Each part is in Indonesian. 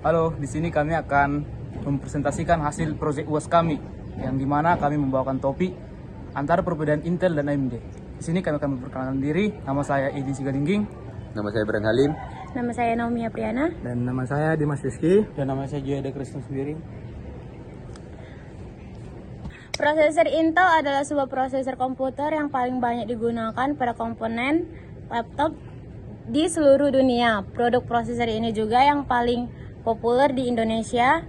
Halo, di sini kami akan mempresentasikan hasil proyek UAS kami, yang dimana kami membawakan topik antara perbedaan Intel dan AMD. Di sini kami akan memperkenalkan diri. Nama saya Edin Sigalingging. Nama saya Bren Halim. Nama saya Naomi Apriana. Dan nama saya Dimas Rizky. Dan nama saya Joyada Kristus Biring. Prosesor Intel adalah sebuah prosesor komputer yang paling banyak digunakan pada komponen laptop di seluruh dunia. Produk prosesor ini juga yang paling populer di Indonesia.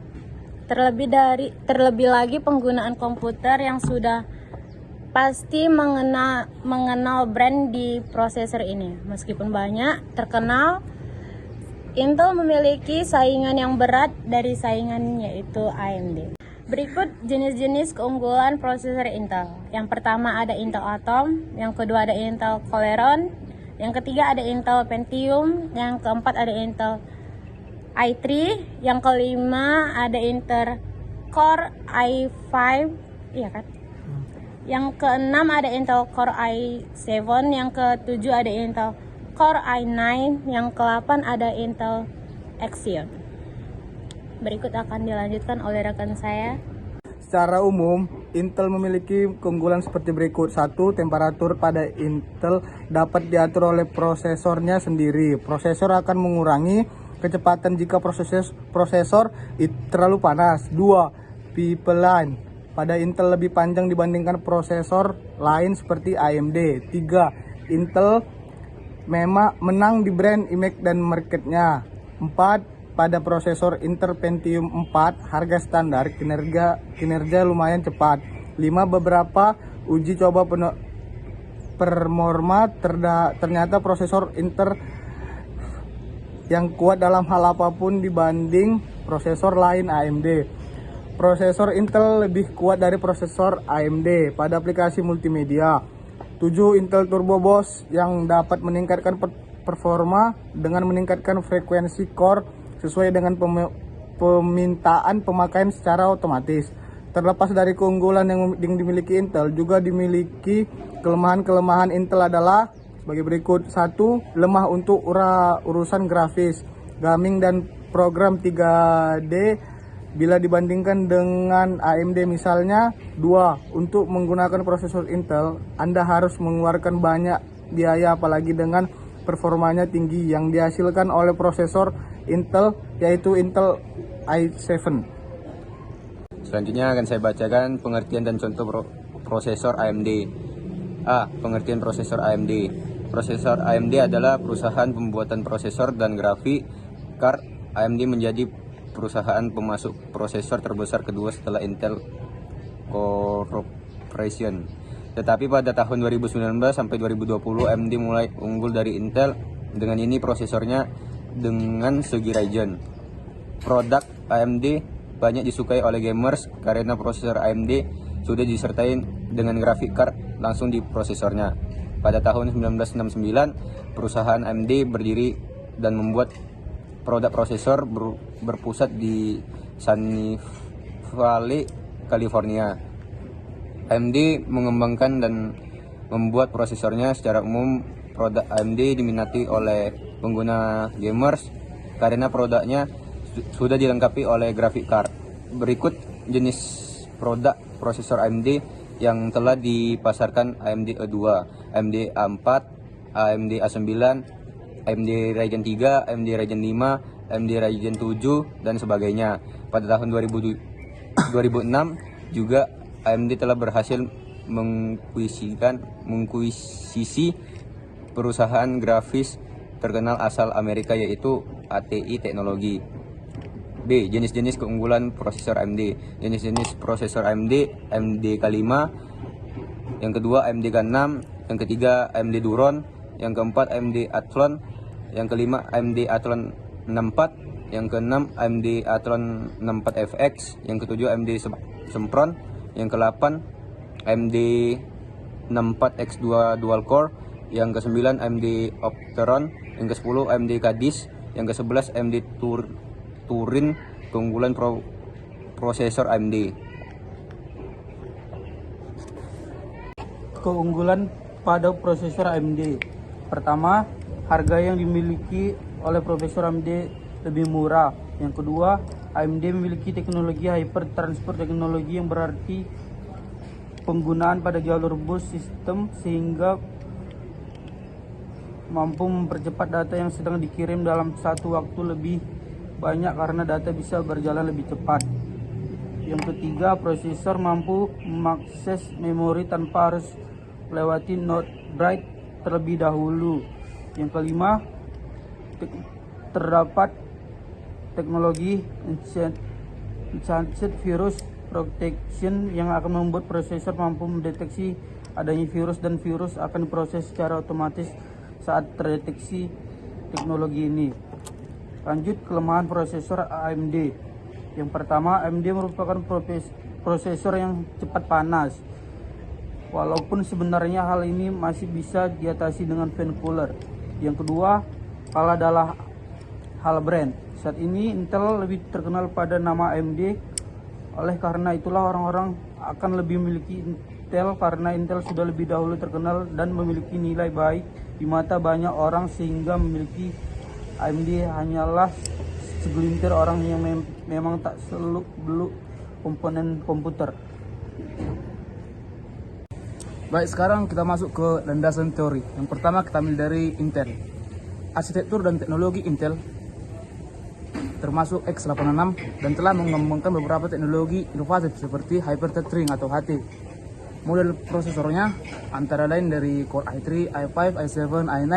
Terlebih lagi penggunaan komputer yang sudah pasti mengenal brand di prosesor ini. Meskipun banyak terkenal, Intel memiliki saingan yang berat dari saingannya, yaitu AMD. Berikut jenis-jenis keunggulan prosesor Intel. Yang pertama ada Intel Atom, yang kedua ada Intel Celeron, yang ketiga ada Intel Pentium, yang keempat ada Intel i3, yang kelima ada Intel Core i5, iya kan? Yang keenam ada Intel Core i7, yang ketujuh ada Intel Core i9, yang ke-8 ada Intel Xeon. Berikut akan dilanjutkan oleh rekan saya. Secara umum, Intel memiliki keunggulan seperti berikut. 1. Temperatur pada Intel dapat diatur oleh prosesornya sendiri. Prosesor akan mengurangi kecepatan jika prosesor terlalu panas. 2. Pipeline pada Intel lebih panjang dibandingkan prosesor lain seperti AMD. 3. Intel memang menang di brand image dan marketnya. 4. Pada prosesor Intel Pentium 4 harga standar, kinerja lumayan cepat. 5. Beberapa uji coba performa ternyata prosesor Intel yang kuat dalam hal apapun dibanding prosesor lain AMD. Prosesor Intel lebih kuat dari prosesor AMD pada aplikasi multimedia. 7. Intel Turbo Boost yang dapat meningkatkan performa dengan meningkatkan frekuensi core sesuai dengan permintaan pemakaian secara otomatis. Terlepas dari keunggulan yang dimiliki Intel, juga dimiliki kelemahan Intel adalah sebagai berikut. 1. Lemah untuk urusan grafis, gaming dan program 3D bila dibandingkan dengan AMD misalnya. 2. Untuk menggunakan prosesor Intel, Anda harus mengeluarkan banyak biaya, apalagi dengan performanya tinggi yang dihasilkan oleh prosesor Intel, yaitu Intel i7. Selanjutnya akan saya bacakan pengertian dan contoh prosesor AMD. A. Pengertian prosesor AMD. Prosesor AMD adalah perusahaan pembuatan prosesor dan grafik card. AMD menjadi perusahaan pemasok prosesor terbesar kedua setelah Intel Corporation. Tetapi pada tahun 2019 sampai 2020 AMD mulai unggul dari Intel. Dengan ini prosesornya dengan segi region. Produk AMD banyak disukai oleh gamers karena prosesor AMD sudah disertai dengan grafik card langsung di prosesornya. Pada tahun 1969 perusahaan AMD berdiri dan membuat produk prosesor berpusat di Sunny Valley, California. AMD mengembangkan dan membuat prosesornya. Secara umum produk AMD diminati oleh pengguna gamers karena produknya sudah dilengkapi oleh graphic card. Berikut jenis produk prosesor AMD yang telah dipasarkan: AMD E2, AMD A4, AMD A9, AMD Ryzen 3, AMD Ryzen 5, AMD Ryzen 7 dan sebagainya. Pada tahun 2006 juga AMD telah berhasil mengkuisisi perusahaan grafis terkenal asal Amerika, yaitu ATI Teknologi. B. Jenis-jenis keunggulan prosesor AMD. Jenis-jenis prosesor AMD: AMD K5, yang kedua AMD K6, yang ketiga AMD Duron, yang keempat AMD Athlon, yang kelima AMD Athlon 64, yang keenam AMD Athlon 64FX, yang ketujuh AMD Sempron, yang ke-8 AMD 64X2 Dual Core, yang ke-9 AMD Opteron, yang ke-10 AMD Cadiz, yang ke-11 AMD Turin. Keunggulan prosesor AMD. Keunggulan pada prosesor AMD. Pertama, harga yang dimiliki oleh prosesor AMD lebih murah Yang kedua, AMD memiliki teknologi hyper transfer teknologi yang berarti penggunaan pada jalur bus sistem sehingga mampu mempercepat data yang sedang dikirim dalam satu waktu lebih banyak karena data bisa berjalan lebih cepat. Yang ketiga, prosesor mampu mengakses memori tanpa harus melewati node write terlebih dahulu. Yang kelima, terdapat teknologi Enhanced Virus Protection yang akan membuat prosesor mampu mendeteksi adanya virus dan virus akan diproses secara otomatis saat terdeteksi teknologi ini. Lanjut, kelemahan prosesor AMD. Yang pertama, AMD merupakan prosesor yang cepat panas. Walaupun sebenarnya hal ini masih bisa diatasi dengan fan cooler. Yang kedua, kalah adalah hal brand. Saat ini Intel lebih terkenal pada nama AMD. Oleh karena itulah orang-orang akan lebih memiliki Intel karena Intel sudah lebih dahulu terkenal dan memiliki nilai baik di mata banyak orang, sehingga memiliki AMD hanyalah segelintir orang yang memang tak seluk-beluk komponen komputer. Baik, sekarang kita masuk ke landasan teori. Yang pertama kita ambil dari Intel. Arsitektur dan teknologi Intel termasuk x86 dan telah mengembangkan beberapa teknologi inovatif seperti hyper-threading atau HT. Model prosesornya antara lain dari Core i3, i5, i7, i9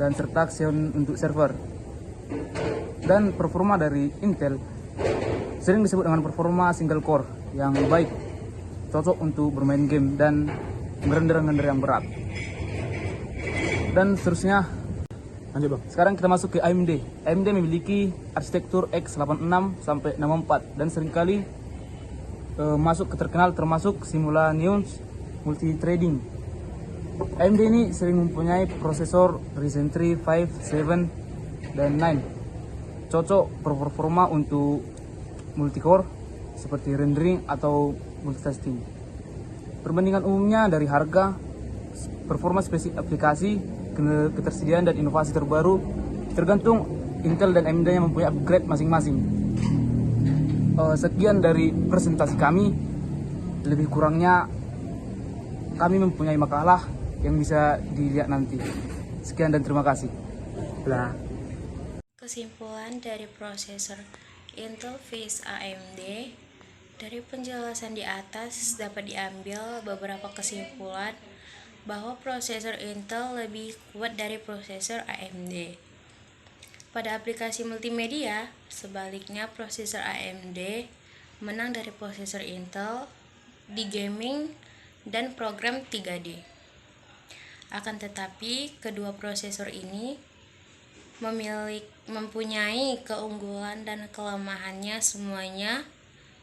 dan serta Xeon untuk server. Dan performa dari Intel sering disebut dengan performa single core yang baik, cocok untuk bermain game dan render-render yang berat. Dan seterusnya, lanjut bang. Sekarang kita masuk ke AMD. AMD memiliki arsitektur x86 sampai 64 dan seringkali masuk ke terkenal termasuk Simula Neons multithreading. AMD ini sering mempunyai prosesor Ryzen 3, 5, 7 dan 9. Cocok performa untuk multicore seperti rendering atau multitasking. Perbandingan umumnya dari harga, performa spesifik aplikasi, ketersediaan dan inovasi terbaru tergantung Intel dan AMD yang mempunyai upgrade masing-masing. Sekian dari presentasi kami. Lebih kurangnya kami mempunyai makalah yang bisa dilihat nanti. Sekian dan terima kasih. Kesimpulan dari prosesor Intel vs AMD. Dari penjelasan di atas dapat diambil beberapa kesimpulan bahwa prosesor Intel lebih kuat dari prosesor AMD. Pada aplikasi multimedia, sebaliknya prosesor AMD menang dari prosesor Intel di gaming dan program 3D. Akan tetapi, kedua prosesor ini mempunyai keunggulan dan kelemahannya, semuanya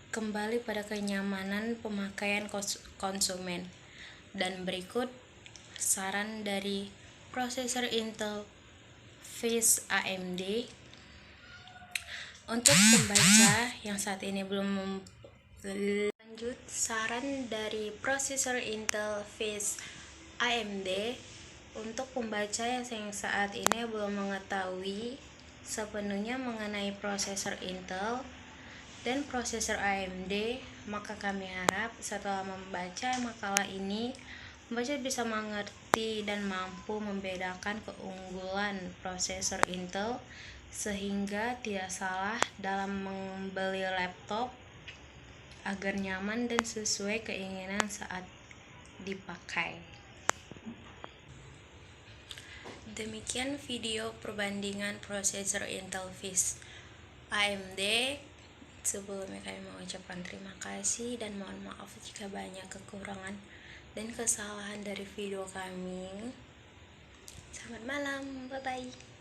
kembali pada kenyamanan pemakaian konsumen. Dan berikut saran dari prosesor Intel vs AMD untuk pembaca yang saat ini belum lanjut. Saran dari prosesor Intel vs AMD untuk pembaca yang saat ini belum mengetahui sepenuhnya mengenai prosesor Intel dan prosesor AMD, maka kami harap setelah membaca makalah ini, membaca bisa mengerti dan mampu membedakan keunggulan prosesor Intel sehingga tidak salah dalam membeli laptop agar nyaman dan sesuai keinginan saat dipakai. Demikian video perbandingan prosesor Intel vs AMD. Sebelumnya kami mengucapkan terima kasih dan mohon maaf jika banyak kekurangan dan kesalahan dari video kami. Selamat malam, bye bye.